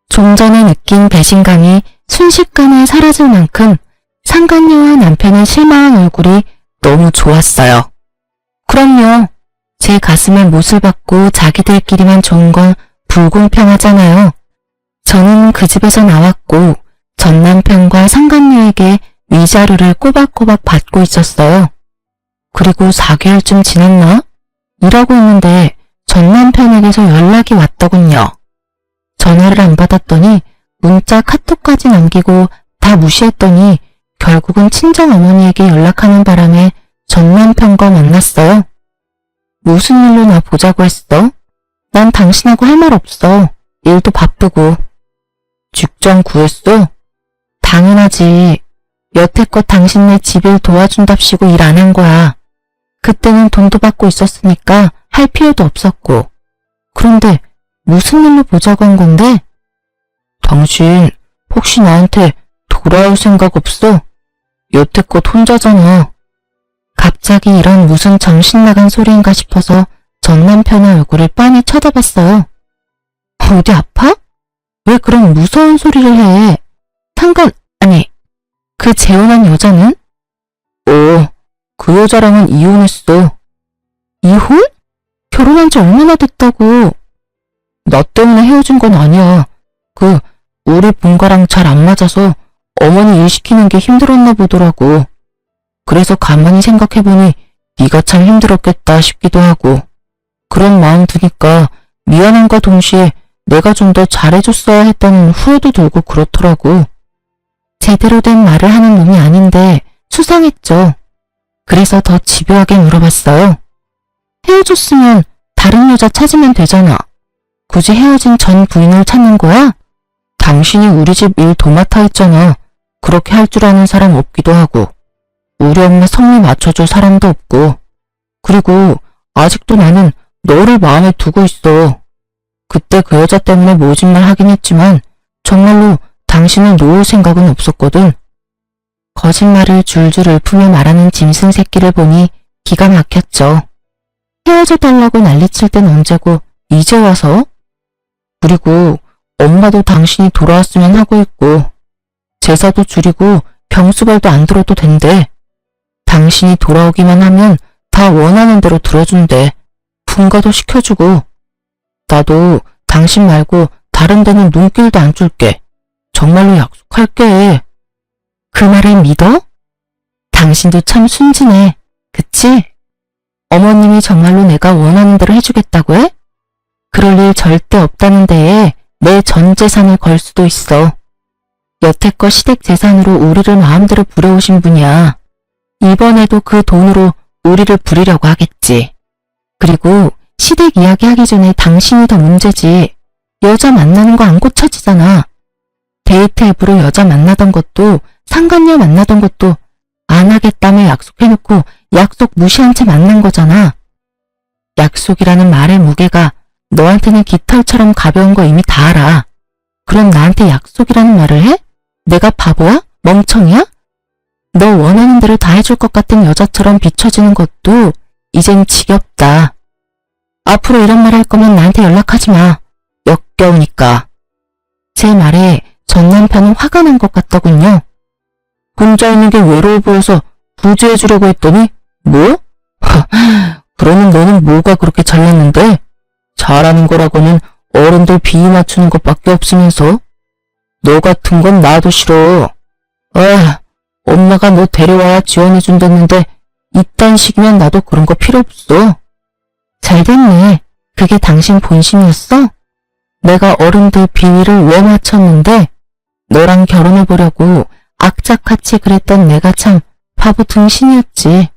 좀 전에 느낀 배신감이 순식간에 사라질 만큼 상간녀와 남편의 실망한 얼굴이 너무 좋았어요. 그럼요. 제 가슴에 못을 박고 자기들끼리만 좋은 건 불공평하잖아요. 저는 그 집에서 나왔고 전 남편과 상간녀에게 위자료를 꼬박꼬박 받고 있었어요. 그리고 4개월쯤 지났나? 일하고 있는데 전 남편에게서 연락이 왔더군요. 전화를 안 받았더니 문자 카톡까지 남기고 다 무시했더니 결국은 친정어머니에게 연락하는 바람에 전 남편과 만났어요. 무슨 일로 나 보자고 했어? 난 당신하고 할 말 없어. 일도 바쁘고. 직장 구했어? 당연하지. 여태껏 당신네 집일 도와준답시고 일 안 한 거야. 그때는 돈도 받고 있었으니까 할 필요도 없었고. 그런데 무슨 일로 보자고 한 건데? 당신 혹시 나한테 돌아올 생각 없어? 여태껏 혼자잖아. 갑자기 이런 무슨 정신 나간 소리인가 싶어서 전 남편의 얼굴을 빤히 쳐다봤어요. 어디 아파? 왜 그런 무서운 소리를 해? 아니, 그 재혼한 여자는? 그 여자랑은 이혼했어. 이혼? 결혼한 지 얼마나 됐다고. 나 때문에 헤어진 건 아니야. 우리 본가랑 잘 안 맞아서 어머니 일 시키는 게 힘들었나 보더라고. 그래서 가만히 생각해보니 네가 참 힘들었겠다 싶기도 하고, 그런 마음 드니까 미안함과 동시에 내가 좀 더 잘해줬어야 했다는 후회도 들고 그렇더라고. 제대로 된 말을 하는 놈이 아닌데 수상했죠. 그래서 더 집요하게 물어봤어요. 헤어졌으면 다른 여자 찾으면 되잖아. 굳이 헤어진 전 부인을 찾는 거야? 당신이 우리 집 일 도맡아 했잖아. 그렇게 할 줄 아는 사람 없기도 하고, 우리 엄마 성미 맞춰줄 사람도 없고, 그리고 아직도 나는 너를 마음에 두고 있어. 그때 그 여자 때문에 모진 말 하긴 했지만 정말로 당신을 놓을 생각은 없었거든. 거짓말을 줄줄 읊으며 말하는 짐승 새끼를 보니 기가 막혔죠. 헤어져 달라고 난리칠 땐 언제고 이제 와서? 그리고 엄마도 당신이 돌아왔으면 하고 있고, 제사도 줄이고 병수발도 안 들어도 된대. 당신이 돌아오기만 하면 다 원하는 대로 들어준대. 분가도 시켜주고. 나도 당신 말고 다른 데는 눈길도 안 줄게. 정말로 약속할게. 그 말을 믿어? 당신도 참 순진해. 그치? 어머님이 정말로 내가 원하는 대로 해주겠다고 해? 그럴 일 절대 없다는 데에 내 전 재산을 걸 수도 있어. 여태껏 시댁 재산으로 우리를 마음대로 부려오신 분이야. 이번에도 그 돈으로 우리를 부리려고 하겠지. 그리고 시댁 이야기하기 전에 당신이 더 문제지. 여자 만나는 거 안 고쳐지잖아. 데이트 앱으로 여자 만나던 것도 상간녀 만나던 것도 안 하겠다며 약속해놓고 약속 무시한 채 만난 거잖아. 약속이라는 말의 무게가 너한테는 깃털처럼 가벼운 거 이미 다 알아. 그럼 나한테 약속이라는 말을 해? 내가 바보야? 멍청이야? 너 원하는 대로 다 해줄 것 같은 여자처럼 비춰지는 것도 이젠 지겹다. 앞으로 이런 말 할 거면 나한테 연락하지 마. 역겨우니까. 제 말에 전 남편은 화가 난 것 같더군요. 혼자 있는 게 외로워 보여서 구제해주려고 했더니 뭐? 그러면 너는 뭐가 그렇게 잘났는데? 잘하는 거라고는 어른들 비위 맞추는 것밖에 없으면서. 너 같은 건 나도 싫어. 엄마가 너 데려와야 지원해준댔는데 이딴 식이면 나도 그런 거 필요 없어. 잘됐네. 그게 당신 본심이었어? 내가 어른들 비위를 왜 맞췄는데 너랑 결혼해보려고 악착같이 그랬던 내가 참 바보 등신이었지.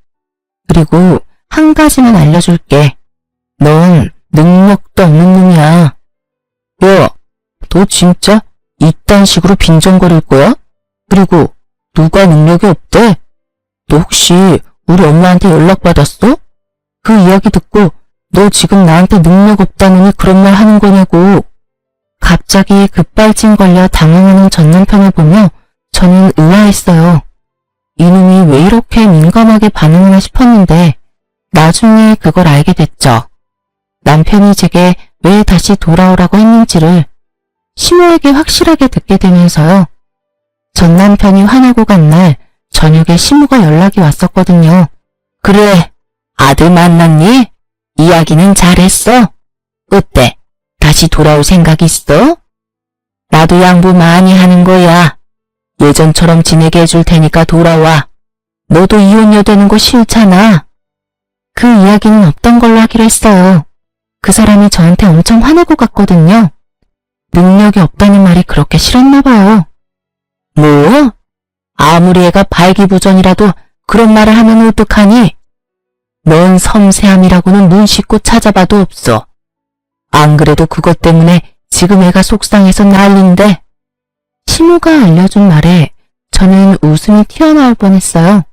그리고 한 가지만 알려줄게. 넌 능력도 없는 놈이야. 야, 너 진짜 이딴 식으로 빈정거릴 거야? 그리고 누가 능력이 없대? 너 혹시 우리 엄마한테 연락받았어? 그 이야기 듣고 너 지금 나한테 능력 없다느니 그런 말 하는 거냐고. 갑자기 급발진 걸려 당황하는 전 남편을 보며 저는 의아했어요. 이놈이 왜 이렇게 민감하게 반응하나 싶었는데 나중에 그걸 알게 됐죠. 남편이 제게 왜 다시 돌아오라고 했는지를 시모에게 확실하게 듣게 되면서요. 전 남편이 화내고 간 날 저녁에 시모가 연락이 왔었거든요. 그래, 아들 만났니? 이야기는 잘했어? 어때? 다시 돌아올 생각 있어? 나도 양보 많이 하는 거야. 예전처럼 지내게 해줄 테니까 돌아와. 너도 이혼녀 되는 거 싫잖아. 그 이야기는 없던 걸로 하기로 했어요. 그 사람이 저한테 엄청 화내고 갔거든요. 능력이 없다는 말이 그렇게 싫었나 봐요. 뭐? 아무리 애가 발기부전이라도 그런 말을 하면 어떡하니? 넌 섬세함이라고는 눈 씻고 찾아봐도 없어. 안 그래도 그것 때문에 지금 애가 속상해서 난린데. 시모가 알려준 말에 저는 웃음이 튀어나올 뻔했어요.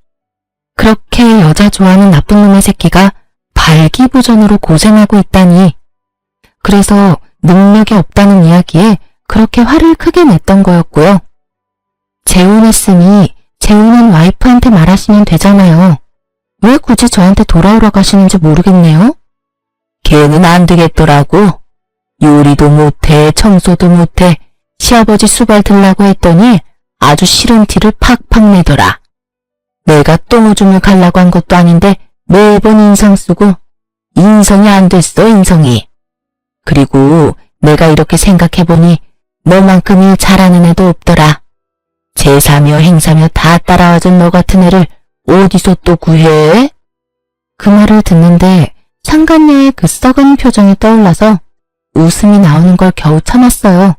그렇게 여자 좋아하는 나쁜 놈의 새끼가 발기부전으로 고생하고 있다니. 그래서 능력이 없다는 이야기에 그렇게 화를 크게 냈던 거였고요. 재혼했으니 재혼한 와이프한테 말하시면 되잖아요. 왜 굳이 저한테 돌아오라고 하시는지 모르겠네요. 걔는 안 되겠더라고. 요리도 못해, 청소도 못해, 시아버지 수발 들라고 했더니 아주 싫은 티를 팍팍 내더라. 내가 똥오줌을 갈라고 한 것도 아닌데 매번 인성 쓰고 인성이 안 됐어, 인성이. 그리고 내가 이렇게 생각해보니 너만큼 일 잘하는 애도 없더라. 제사며 행사며 다 따라와준 너 같은 애를 어디서 또 구해? 그 말을 듣는데 상간녀의 그 썩은 표정이 떠올라서 웃음이 나오는 걸 겨우 참았어요.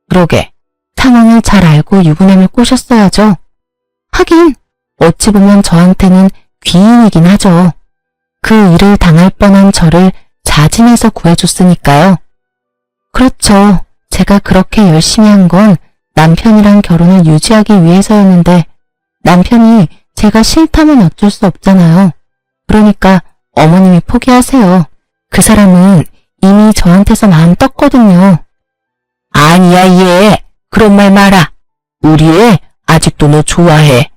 그러게, 상황을 잘 알고 유부남을 꼬셨어야죠. 하긴 어찌 보면 저한테는 귀인이긴 하죠. 그 일을 당할 뻔한 저를 자진해서 구해줬으니까요. 그렇죠. 제가 그렇게 열심히 한 건 남편이랑 결혼을 유지하기 위해서였는데 남편이 제가 싫다면 어쩔 수 없잖아요. 그러니까 어머님이 포기하세요. 그 사람은 이미 저한테서 마음 떴거든요. 아니야, 얘. 그런 말 마라. 우리 애 아직도 너 좋아해.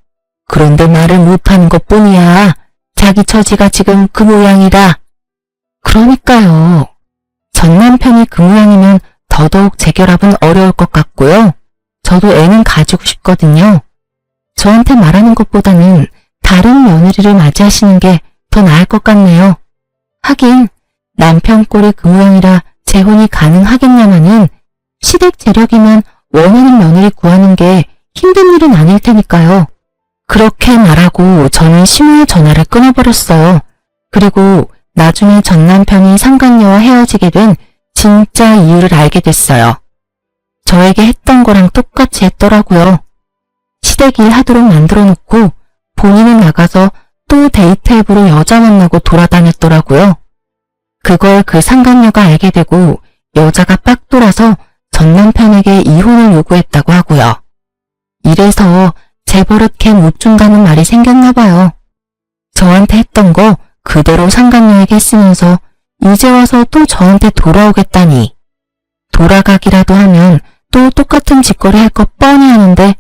그런데 말을 못하는 것뿐이야. 자기 처지가 지금 그 모양이다. 그러니까요. 전 남편이 그 모양이면 더더욱 재결합은 어려울 것 같고요. 저도 애는 가지고 싶거든요. 저한테 말하는 것보다는 다른 며느리를 맞이하시는 게 더 나을 것 같네요. 하긴 남편 꼴이 그 모양이라 재혼이 가능하겠냐마는 시댁 재력이면 원하는 며느리 구하는 게 힘든 일은 아닐 테니까요. 그렇게 말하고 저는 시모의 전화를 끊어버렸어요. 그리고 나중에 전 남편이 상간녀와 헤어지게 된 진짜 이유를 알게 됐어요. 저에게 했던 거랑 똑같이 했더라고요. 시댁일 하도록 만들어 놓고 본인은 나가서 또 데이트 앱으로 여자 만나고 돌아다녔더라고요. 그걸 그 상간녀가 알게 되고 여자가 빡 돌아서 전 남편에게 이혼을 요구했다고 하고요. 이래서 제 버릇 못 준다는 말이 생겼나 봐요. 저한테 했던 거 그대로 상간녀에게 했으면서 이제 와서 또 저한테 돌아오겠다니. 돌아가기라도 하면 또 똑같은 짓거리 할 것 뻔히 하는데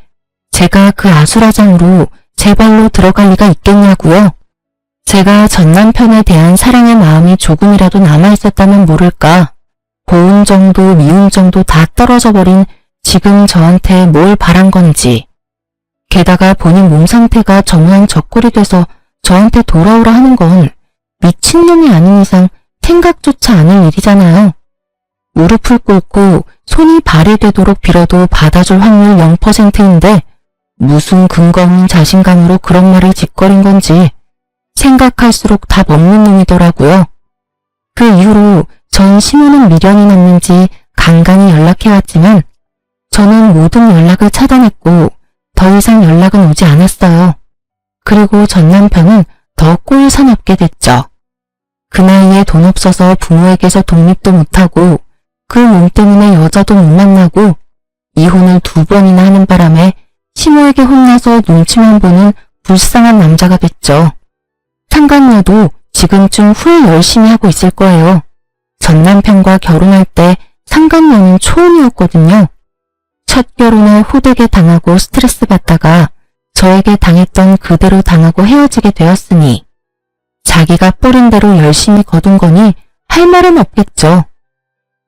제가 그 아수라장으로 제 발로 들어갈 리가 있겠냐고요. 제가 전 남편에 대한 사랑의 마음이 조금이라도 남아있었다면 모를까. 고운 정도 미운 정도 다 떨어져 버린 지금 저한테 뭘 바란 건지. 게다가 본인 몸 상태가 저 모양 저꼴이 돼서 저한테 돌아오라 하는 건 미친놈이 아닌 이상 생각조차 않을 일이잖아요. 무릎을 꿇고 손이 발이 되도록 빌어도 받아줄 확률 0%인데 무슨 근거 없는 자신감으로 그런 말을 짓거린 건지 생각할수록 다 먹는 놈이더라고요. 그 이후로 전 심오는 미련이 났는지 간간히 연락해왔지만 저는 모든 연락을 차단했고 더 이상 연락은 오지 않았어요. 그리고 전 남편은 더 꼴 사납게 됐죠. 그 나이에 돈 없어서 부모에게서 독립도 못하고 그 몸 때문에 여자도 못 만나고 이혼을 2번이나 하는 바람에 시모에게 혼나서 눈치만 보는 불쌍한 남자가 됐죠. 상간녀도 지금쯤 후회 열심히 하고 있을 거예요. 전 남편과 결혼할 때 상간녀는 초혼이었거든요. 첫 결혼에 호되게 당하고 스트레스 받다가 저에게 당했던 그대로 당하고 헤어지게 되었으니 자기가 뿌린 대로 열심히 거둔 거니 할 말은 없겠죠.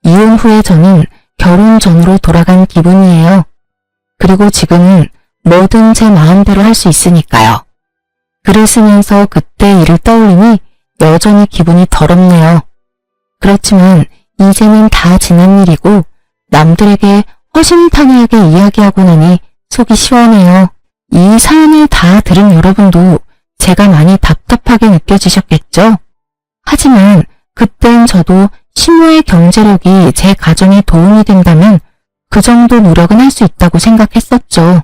이혼 후에 저는 결혼 전으로 돌아간 기분이에요. 그리고 지금은 뭐든 제 마음대로 할 수 있으니까요. 글을 쓰면서 그때 일을 떠올리니 여전히 기분이 더럽네요. 그렇지만 이제는 다 지난 일이고 남들에게 허심탄회하게 이야기하고 나니 속이 시원해요. 이 사연을 다 들은 여러분도 제가 많이 답답하게 느껴지셨겠죠? 하지만 그땐 저도 시모의 경제력이 제 가정에 도움이 된다면 그 정도 노력은 할 수 있다고 생각했었죠.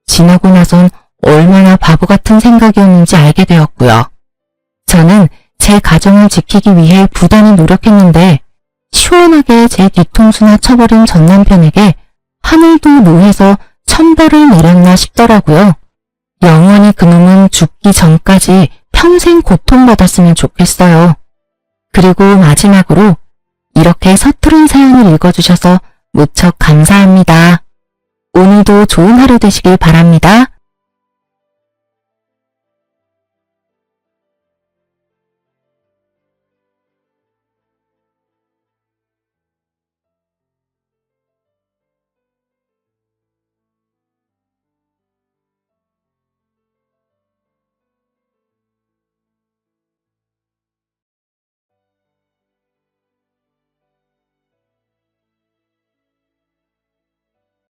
지나고 나선 얼마나 바보 같은 생각이었는지 알게 되었고요. 저는 제 가정을 지키기 위해 부단히 노력했는데 시원하게 제 뒤통수나 쳐버린 전 남편에게 하늘도 노해서 천벌을 내렸나 싶더라고요. 영원히 그놈은 죽기 전까지 평생 고통받았으면 좋겠어요. 그리고 마지막으로 이렇게 서투른 사연을 읽어주셔서 무척 감사합니다. 오늘도 좋은 하루 되시길 바랍니다.